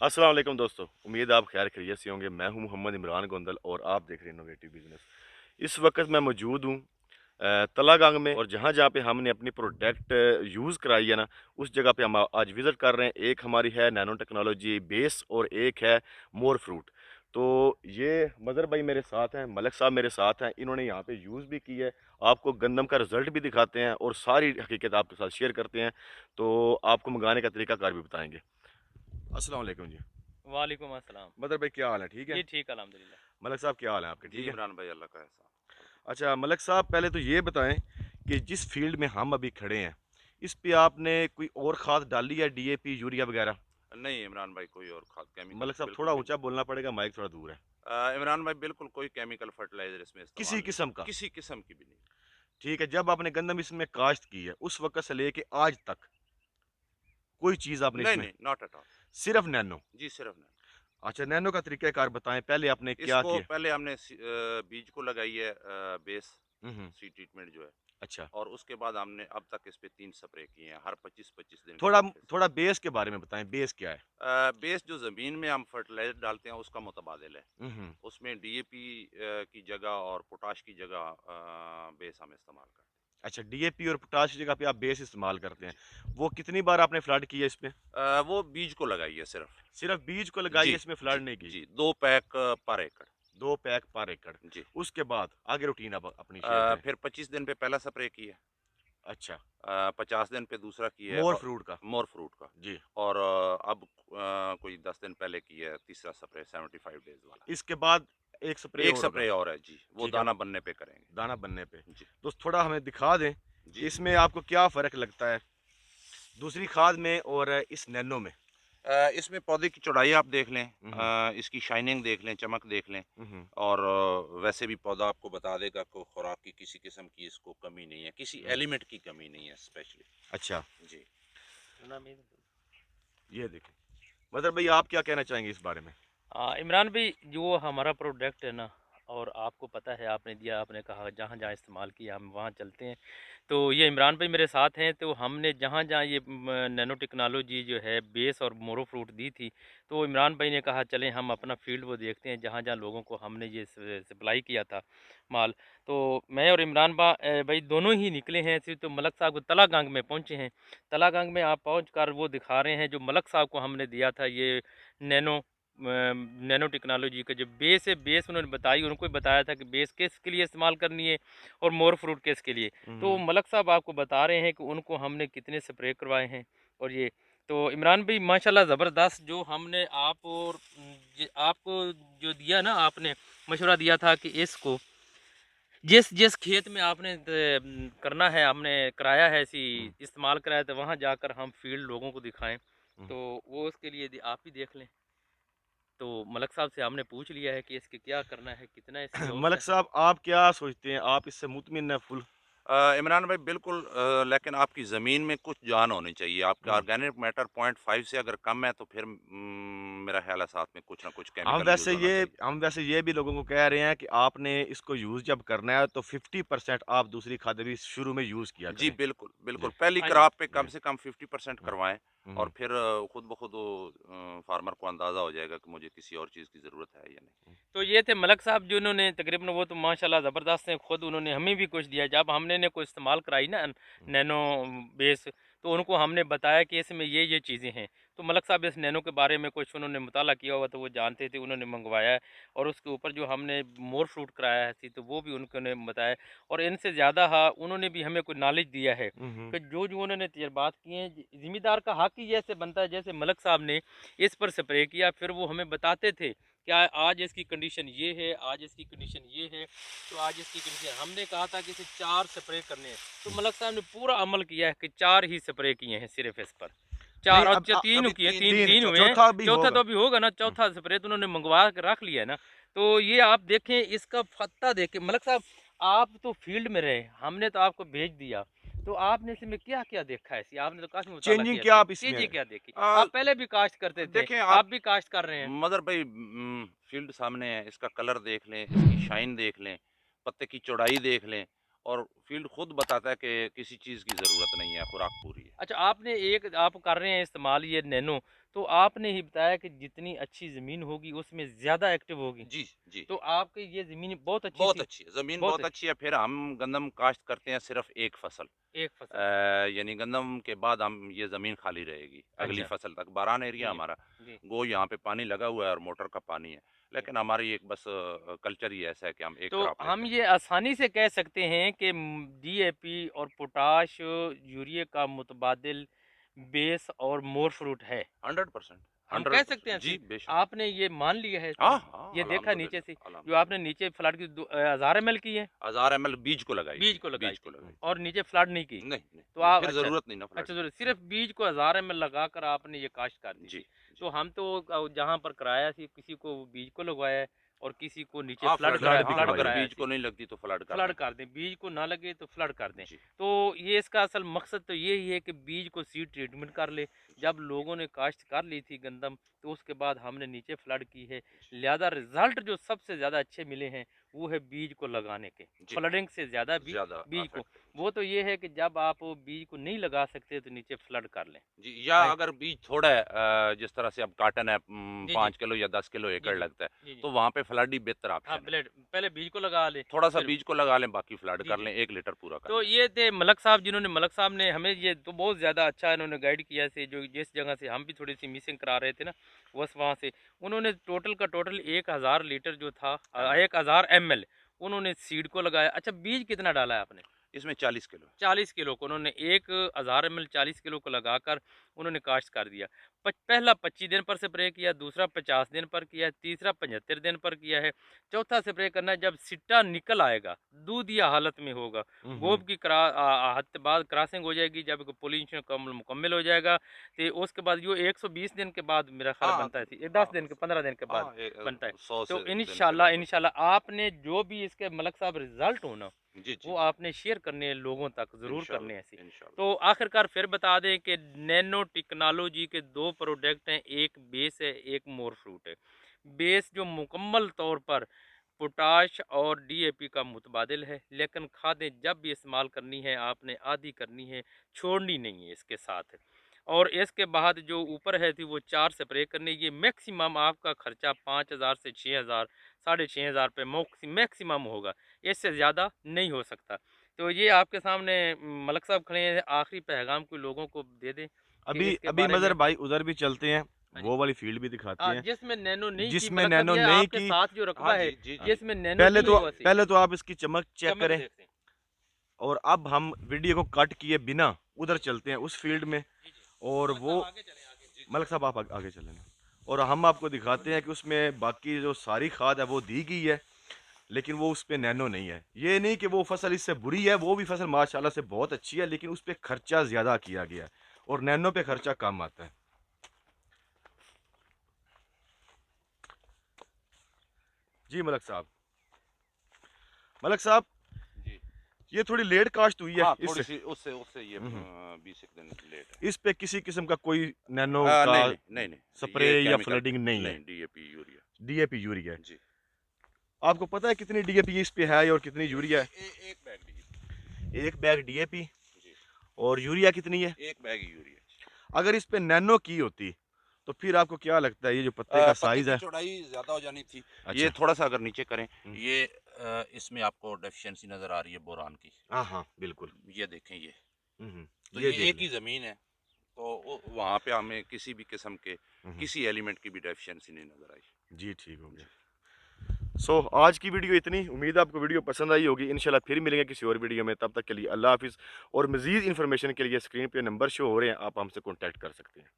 अस्सलाम वालेकुम दोस्तों, उम्मीद आप खैर खैरियत से होंगे। मैं हूं मोहम्मद इमरान गोंदल और आप देख रहे हैं इनोवेटिव बिजनेस। इस वक्त मैं मौजूद हूं तलागंग में, और जहां जहां पे हमने अपनी प्रोडक्ट यूज़ कराई है ना, उस जगह पे हम आज विज़िट कर रहे हैं। एक हमारी है नैनो टेक्नोलॉजी बेस और एक है मोर फ्रूट। तो ये मदर भाई मेरे साथ हैं, मलिक साहब मेरे साथ हैं, इन्होंने यहाँ पे यूज़ भी की है। आपको गंदम का रिजल्ट भी दिखाते हैं और सारी हकीकत आपके साथ शेयर करते हैं। तो आपको मंगाने का तरीकाकार भी बताएंगे। अस्सलाम वालेकुम जी। वालेकुम अस्सलाम। मदर भाई क्या हाल है? ठीक है। जी ठीक अल्हम्दुलिल्लाह। मलिक साहब क्या हाल है आपके? जी ठीक है। इमरान भाई, अल्लाह का एहसान। अच्छा मलिक साहब, पहले तो ये बताएं कि जिस फील्ड में हम अभी खड़े हैं, इस पे आपने कोई और खाद डाली है, डीएपी यूरिया वगैरह? नहीं इमरान भाई, कोई और खाद केमिकल मलिक साहब बिल्कुल थोड़ा भी ऊंचा नहीं। बोलना पड़ेगा, माइक थोड़ा दूर है। इमरान भाई, बिल्कुल कोई केमिकल फर्टिलाइजर इसमें किसी इस्तेमाल नहीं किस्म किया, का? किसी किस्म की भी नहीं। ठीक है। जब आपने गंदम इसमें काश्त की है उस वक्त से लेके आज तक कोई चीज आपने नहीं इसमें? नहीं, नॉट एट ऑल। सिर्फ नैनो? जी सिर्फ नहीं। अच्छा, नैनो का तरीकाकार बताएं, पहले आपने क्या इसको किया? पहले हमने बीज को लगाई है बेस हम्म। सी ट्रीटमेंट जो है। अच्छा, और उसके बाद हमने अब तक इस पे 3 स्प्रे किए हैं, हर 25-25 दिन के थोड़ा वक्फे से। थोड़ा बेस के बारे में बताएं, बेस क्या है? बेस जो ज़मीन में हम फर्टिलाइजर डालते हैं उसका मुतबादिल है। हम्म। उसमें डीएपी की जगह और पोटाश की जगह बेस हम इस्तेमाल करते अच्छा, डीएपी और पोटाश की जगह पे आप बेस इस्तेमाल करते हैं। हैं। जी। वो कितनी बार आपने फ्लड किया इसमें? वो बीज को लगाई है सिर्फ। सिर्फ बीज को लगाई है, जी, इसमें जी, फ्लड नहीं की? जी, 2 पैक पर एकड़। 2 पैक पर एकड़। जी। उसके बाद आगे रूटीन आप अपनी शेयर करें। फिर 25 दिन पे पहला स्प्रे किया। अच्छा। 50 दिन पे दूसरा किया है मोर और फ्रूट का? मोर फ्रूट का। जी। और अब कोई 10 दिन पहले किया है तीसरा स्प्रे 75 डेज़ वाला। इसके बाद एक स्प्रे एक और होगा? स्प्रे और है जी, वो ठीक है, दाना बनने पे करेंगे। दाना बनने पे। जी, तो थोड़ा हमें दिखा दें कि जी। इसमें आपको क्या फ़र्क लगता है दूसरी खाद में और इस नैनो में? इसमें पौधे की चौड़ाई आप देख लें, हम्म। इसकी शाइनिंग देख लें, चमक देख लें। हम्म। और वैसे भी पौधा आपको बता देगा कि खुराक की किसी किस्म की इसको कमी नहीं है, किसी हम्म। एलिमेंट की कमी नहीं है स्पेशली। अच्छा, जी। ये देखें। मतलब भाई आप क्या कहना चाहेंगे इस बारे में? इमरान भाई, जो हमारा प्रोडक्ट है ना, और आपको पता है, आपने दिया, आपने कहा जहाँ जहाँ इस्तेमाल किया हम वहाँ चलते हैं। तो ये इमरान भाई मेरे साथ हैं, तो हमने जहाँ जहाँ ये नैनो टेक्नोलॉजी जो है बेस और मोरो फ्रूट दी थी, तो इमरान भाई ने कहा चलें हम अपना फील्ड वो देखते हैं जहाँ जहाँ लोगों को हमने ये सप्लाई किया था माल। तो मैं और इमरान भाई दोनों ही निकले हैं ऐसे, तो मलक साहब को तलागंग में पहुँचे हैं। तलागंग में आप पहुँच कर वो दिखा रहे हैं जो मलक साहब को हमने दिया था, ये नैनो नैनो टेक्नोलॉजी का जो बेस है, बेस उन्होंने बताई, उनको भी बताया था कि बेस किस लिए इस्तेमाल करनी है और मोर फ्रूट किस के लिए। तो हम्म। मलक साहब आपको बता रहे हैं कि उनको हमने कितने स्प्रे करवाए हैं। और ये तो इमरान भाई माशाल्लाह ज़बरदस्त जो हमने आप और आपको जो दिया ना, आपने मशवरा दिया था कि इसको जिस जिस खेत में आपने करना है, हमने कराया है, ऐसी हम्म। इस्तेमाल कराया, तो वहाँ जाकर हम फील्ड लोगों को दिखाएं। हम्म। तो वो उसके लिए आप ही देख लें। तो मलक साहब से हमने पूछ लिया है कि इसके क्या करना है, कितना इसकी मलिक औसत है। साहब आप क्या सोचते हैं, आप इससे मुतमिन है फुल? इमरान भाई बिल्कुल, लेकिन आपकी ज़मीन में कुछ जान होनी चाहिए। आपका हम्म। ऑर्गेनिक मैटर 0.5 से अगर कम है तो फिर मेरा ख्याल है साथ में कुछ ना कुछ हम केमिकल यूज़ वैसे होना ये चाहिए। हम वैसे ये भी लोगों को कह रहे हैं कि आपने इसको यूज़ जब करना है तो 50% आप दूसरी खाद भी शुरू में यूज़ किया जी करें। बिल्कुल, बिल्कुल। जी। पहली हाँ जी। क्रॉप पे कम जी। से कम 50% हम्म। करवाएँ। और हम्म। फिर खुद ब खुद वो फार्मर को अंदाज़ा हो जाएगा कि मुझे किसी और चीज़ की ज़रूरत है या नहीं। तो ये थे मलक साहब जिन्होंने तकरीबन, वो तो माशाल्लाह ज़बरदस्त हैं, खुद उन्होंने हमें भी कुछ दिया। जब हमने ने कोई इस्तेमाल कराई ना नैनो बेस, तो उनको हमने बताया कि इसमें ये चीज़ें हैं। तो मलक साहब इस नैनो के बारे में कुछ उन्होंने मुताला किया हुआ, तो वो जानते थे, उन्होंने मंगवाया है। और उसके ऊपर जो हमने मोर फ्रूट कराया है तो वो भी उन्होंने बताया। और इनसे ज़्यादा हाँ उन्होंने भी हमें कोई नॉलेज दिया है हम्म। कि जो जो उन्होंने तजर्बात किए हैं। ज़िम्मेदार का हक ही जैसे बनता है, जैसे मलक साहब ने इस पर स्प्रे किया, फिर वो हमें बताते थे क्या आज इसकी कंडीशन ये है, आज इसकी कंडीशन ये है, तो आज इसकी कंडीशन, हमने कहा था कि इसे 4 स्प्रे करने हैं। तो मलक साहब ने पूरा अमल किया है कि 4 ही स्प्रे किए हैं सिर्फ इस पर। नहीं, 4 और अब 3 अभी किए, 3 तीन किए, तीन 3 हुए हैं। चौथा भी चौथा होगा। तो अभी होगा ना, हम्म। चौथा स्प्रे तो उन्होंने मंगवा के रख लिया है ना। तो ये आप देखें, इसका पत्ता देखें मलक साहब, आप तो फील्ड में रहे, हमने तो आपको भेज दिया। तो आपने इसमें क्या-क्या देखा है? ऐसी आपने तो काफ़ी मुताला चेंजिंग किया क्या इसकी, आप इसमें? चीज़ें क्या देखी? अ, आप पहले भी काश्त करते थे, देखें आप, आप भी काश्त कर रहे हैं। मदर भाई फील्ड सामने है, इसका कलर देख लें, इसकी शाइन देख लें, पत्ते की चौड़ाई देख लें। और फील्ड खुद बताता है कि किसी चीज़ की ज़रूरत नहीं है, खुराक पूरी है। अच्छा, आपने एक आप कर रहे हैं इस्तेमाल ये नैनो, तो आपने ही बताया कि जितनी अच्छी ज़मीन होगी उसमें ज़्यादा एक्टिव होगी। जी, जी। तो आपकी ये ज़मीन बहुत अच्छी बहुत थी? अच्छी है, ज़मीन बहुत बहुत अच्छी है। फिर हम गंदम काश्त करते हैं सिर्फ़ एक फ़सल। एक फसल। यानी गंदम के बाद हम ये ज़मीन खाली रहेगी, अगली अच्छा। फ़सल तक। बारान एरिया जी, हमारा, जी। गो यहाँ पे पानी लगा हुआ है और मोटर का पानी है। जी। लेकिन हमारी एक बस कल्चर ही ऐसा है कि हम एक तो क्रॉप हम लेते हैं। ये आसानी से कह सकते हैं कि डीएपी और पोटाश, यूरिया का मुतबादिल बेस और मोर फ्रूट है। 100%, हम कह 100%। सकते हैं जी, ऐसे? बेशक। आपने ये मान लिया है हाँ, इसमें? हाँ, ये देखा नीचे से, अल्हम्दुलिल्लाह, जो आपने अल्हम्दुलिल्लाह। नीचे फ्लड की 1000 एमएल की है, 1000 एमएल बीज को लगाई बीज थी, को लगाई बीज को थी लगाई थी। और नीचे फ्लड नहीं की। नहीं, नहीं, तो नहीं, आप फिर अच्छा, ज़रूरत नहीं ना फ्लड अच्छा की। ज़रूर सिर्फ़ बीज को 1000 एमएल लगाकर आपने ये काश्त कर दी जी, थी। जी। तो हम तो जहाँ पर कराया थी किसी को बीज को लगवाया है और किसी को नीचे हाँ, फ्लड फ्लड कराया, भी हाँ, फ्लड करवाई अगर है। कराया बीज थी। को नहीं लगती तो फ्लड कर फ्लड दें। कर दें, बीज को ना लगे तो फ्लड कर दें। जी, तो ये इसका असल मकसद तो यही है कि बीज को सीड ट्रीटमेंट कर ले। जब लोगों ने काश्त कर ली थी गंदम, तो उसके बाद हमने नीचे फ्लड की है। जी, लिहाजा रिजल्ट जो सबसे ज़्यादा अच्छे मिले हैं वो है बीज को लगाने के, जी, फ्लडिंग से ज़्यादा भी ज़्यादा बीज को। इफ़ेक्टिव। जी। वो तो ये है कि जब आप बीज को नहीं लगा सकते तो नीचे फ्लड कर लें। जी, या राइट। अगर बीज थोड़ा है जिस तरह से अब काटन है जी, जी। 5 किलो या 10 किलो जी, एकड़ जी। लगता है, जी, जी। तो वहाँ पे फ्लड ही बेहतर हाँ, ऑप्शन है। ब्लेड पहले बीज को लगा लें, थोड़ा-सा फिर बीज को लगा लें, बाकी फ्लड जी, कर जी। लें, 1 लीटर पूरा कर तो लें। ये थे मलक साहब, जिन्होंने मलक साहब ने हमें ये तो बहुत ज़्यादा अच्छा इन्होंने गाइड किया से, जो जिस जगह से हम भी थोड़ी सी मिसिंग करा रहे थे ना, बस वहाँ से उन्होंने टोटल का टोटल 1000 लीटर जो था, एमएल 1000 एमएल उन्होंने सीड को लगाया। अच्छा, बीज कितना डाला है आपने? इसमें 40 किलो। 40 किलो को उन्होंने 1000 एमएल 40 किलो को लगाकर उन्होंने काश्त कर दिया। पहला 25 दिन पर स्प्रे किया, दूसरा 50 दिन पर किया, तीसरा 75 दिन पर किया है, चौथा स्प्रे करना है जब सिट्टा निकल आएगा, दूधिया हालत में होगा, गोब की हद बाद क्रॉसिंग हो जाएगी, जब पोलिनेशन मुकम्मल हो जाएगा, तो उसके बाद जो 120 दिन के बाद मेरा ख्याल हाँ, बनता है, 10 हाँ, दिन के 15 दिन के बाद हाँ, बनता है। 100 तो से दिन के इंशाल्लाह लगभग। इंशाल्लाह आपने जो भी इसके मलक साहब रिजल्ट हो ना, जी, जी, वो आपने शेयर करने हैं लोगों तक, ज़रूर करने हैं ऐसे। इंशाल्लाह, इंशाल्लाह। तो आखिरकार फिर बता दें कि नैनो टेक्नोलॉजी के 2 प्रोडक्ट हैं, एक बेस है, एक मोर फ्रूट है। बेस जो मुकम्मल तौर पर पोटाश और डीएपी का मुतबादिल है, लेकिन खादें जब भी इस्तेमाल करनी है आपने आधी करनी है, छोड़नी नहीं है इसके साथ। और इसके बाद जो ऊपर है थी वो 4 स्प्रे करने, ये मैक्सिमम आपका खर्चा 5000 से 6000 6500 रुपये मैक्सिमम होगा, इससे ज़्यादा नहीं हो सकता। तो ये आपके सामने मलक साहब खड़े हैं, आखिरी पैगाम कोई लोगों को दे दें कि अभी इसके अभी बारे मज़र में। भाई उधर भी चलते हैं, हाँ जी। वो वाली फील्ड भी दिखाते हैं जिसमें नैनो नहीं की, जिसमें मलक साहब नैनो ये नहीं आपके की। साथ जो हाँ रकबा है, जी, जी, जी। जिसमें नैनो नहीं हुआ सी, पहले तो आप इसकी चमक चेक चमक करें, देखते हैं। और अब हम वीडियो को कट किए बिना उधर चलते हैं उस फील्ड में, जी, जी। और मलक वो साहब आगे चलें, आगे। जी, मलक साहब आप आगे चलें ना, और हम आपको दिखाते हैं कि उसमें बाकी जो सारी खाद है वो दी गई है, लेकिन वो उस पे नैनो नहीं है। ये नहीं कि वो फसल इससे बुरी है, वो भी फसल माशाल्लाह से बहुत अच्छी है, लेकिन उस पे खर्चा ज़्यादा किया गया है और नैनो पे खर्चा कम आता है। जी मलक साहब, मलक साहब जी। ये थोड़ी लेट काश्त हुई है हाँ, इससे, थोड़ी-सी उससे उससे ये 20 एक दिन लेट है। इस पे किसी किस्म का कोई नैनो का नहीं, नहीं, नहीं, नहीं। स्प्रे ये या केमिकल फ्लडिंग नहीं है? नहीं, डीएपी, यूरिया। डीएपी यूरिया है। जी। आपको पता है कितनी डीएपी इस पे है और कितनी यूरिया है? एक बैग डीएपी। एक बैग डीएपी जी। और यूरिया कितनी है? एक बैग यूरिया। अगर इस पे नैनो की होती तो फिर आपको क्या लगता है ये जो पत्ते का पत्ते साइज की है? चौड़ाई ज़्यादा हो जानी थी। अच्छा। ये थोड़ा-सा अगर नीचे करें, हम्म। ये इसमें आपको डेफिशिएंसी नज़र आ रही है बोरान की। हाँ हाँ बिल्कुल। ये देखें ये। हम्म, तो ये ये देख एक ही ज़मीन है, तो वहाँ पे हमें किसी भी किस्म के लें। किसी एलिमेंट की भी डेफिशिएंसी नहीं नज़र आई। जी ठीक हो गया। सो आज की वीडियो इतनी, उम्मीद है आपको वीडियो पसंद आई होगी। इंशाल्लाह फिर मिलेंगे किसी और वीडियो में, तब तक के लिए अल्लाह हाफिज़। और मज़ीद इन्फॉर्मेशन के लिए स्क्रीन पे नंबर शो हो रहे हैं, आप हमसे कॉन्टैक्ट कर सकते हैं।